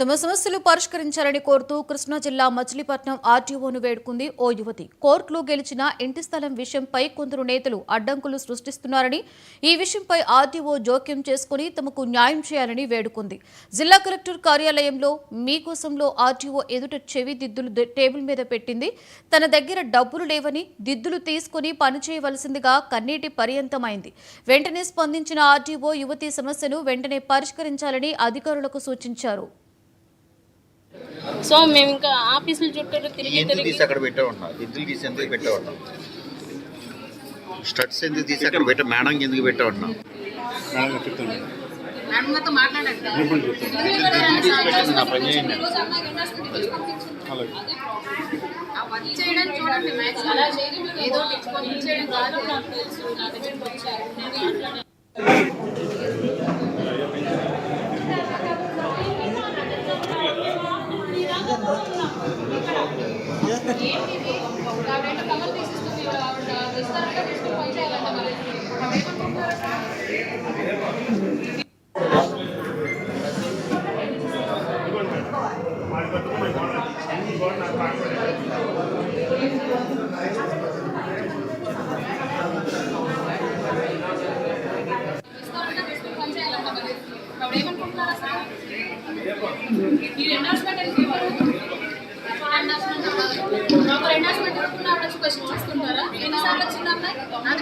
తమ సమస్యలు పరిష్కరించాలని కోరుతూ కృష్ణా జిల్లా మచిలీపట్నం ఆర్టీఓను వేడుకుంది ఓ యువతి. కోర్టులో గెలిచిన ఇంటి స్థలం విషయంపై కొందరు నేతలు అడ్డంకులు సృష్టిస్తున్నారని, ఈ విషయంపై ఆర్టీఓ జోక్యం చేసుకుని తమకు న్యాయం చేయాలని వేడుకుంది. జిల్లా కలెక్టర్ కార్యాలయంలో మీకోసంలో ఆర్టీఓ ఎదుట చెవి దిద్దులు టేబుల్ మీద పెట్టింది. తన దగ్గర డబ్బులు లేవని దిద్దులు తీసుకుని పనిచేయవలసిందిగా కన్నీటి పర్యంతమైంది. వెంటనే స్పందించిన ఆర్టీఓ యువతి సమస్యను వెంటనే పరిష్కరించాలని అధికారులకు సూచించారు. సో మేము ఇంకా ఆఫీసుల చుట్టూ తిరిగి అక్కడ పెట్టే ఉన్నాం. ఇద్దరు తీసి ఎందుకు పెట్టే ఉన్నాం, స్టడ్స్ ఎందుకు తీసి అక్కడ పెట్టే మేడం ఎందుకు పెట్టే ఉన్నాం.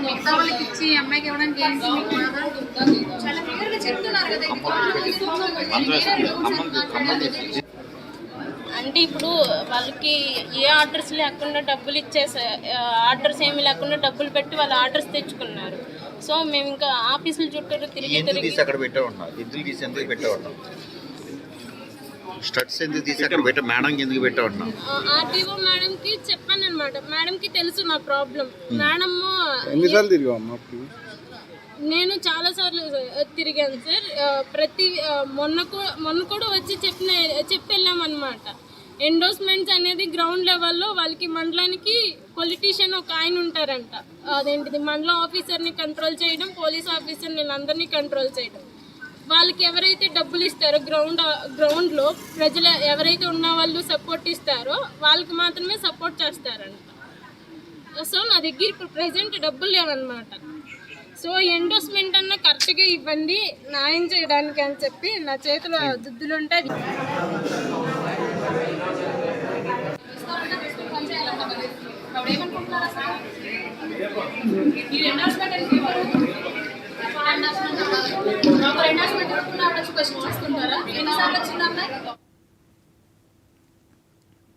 మిగతా వాళ్ళకి ఇచ్చి అమ్మాయికి ఇవ్వడానికి చాలా క్లియర్ గా చెప్తున్నారు కదా. అంటే ఇప్పుడు వాళ్ళకి ఏ ఆర్డర్స్ లేకుండా డబ్బులు ఇచ్చేసా, ఆర్డర్స్ ఏమి లేకుండా డబ్బులు పెట్టి వాళ్ళు ఆర్డర్స్ తెచ్చుకున్నారు. సో మేము ఇంకా ఆఫీసుల చుట్టూ తిరిగి అక్కడ పెట్టే ఉన్నాం. ఇద్దరు తీసి ఎందుకు పెట్టే ఉన్నాం, స్టడ్స్ ఎందుకు తీసి అక్కడ పెట్టే మేడం ఎందుకు పెట్టే ఉన్నాం. ఆర్టీఓ మేడం కి చెప్పాను అనమాట. మేడం కి తెలుసు నా ప్రాబ్లం. మేడం నేను చాలా సార్లు తిరిగాను సార్. మొన్న కూడా వచ్చి చెప్పి వెళ్ళామన్నమాట. ఎండోర్స్మెంట్స్ అనేది గ్రౌండ్ లెవెల్లో వాళ్ళకి మండలానికి పొలిటీషియన్ ఒక ఆయన ఉంటారంట. అదేంటిది మండలం ఆఫీసర్ని కంట్రోల్ చేయడం, పోలీస్ ఆఫీసర్ని అందరినీ కంట్రోల్ చేయడం. వాళ్ళకి ఎవరైతే డబ్బులు ఇస్తారో గ్రౌండ్లో ప్రజలు ఎవరైతే ఉన్న వాళ్ళు సపోర్ట్ ఇస్తారో వాళ్ళకి మాత్రమే సపోర్ట్ చేస్తారంట. సో నా దగ్గర ఇప్పుడు ప్రజెంట్ డబ్బులు లేవన్నమాట. సో ఎండోర్స్మెంట్ అన్న కరెక్ట్గా ఇవ్వండి న్యాయం చేయడానికి అని చెప్పి నా చేతిలో దుద్దులు ఉంటాయి. ఎండోర్స్మెంట్ చూసుకుంటారా? ఎన్నిసార్లు వచ్చిందా?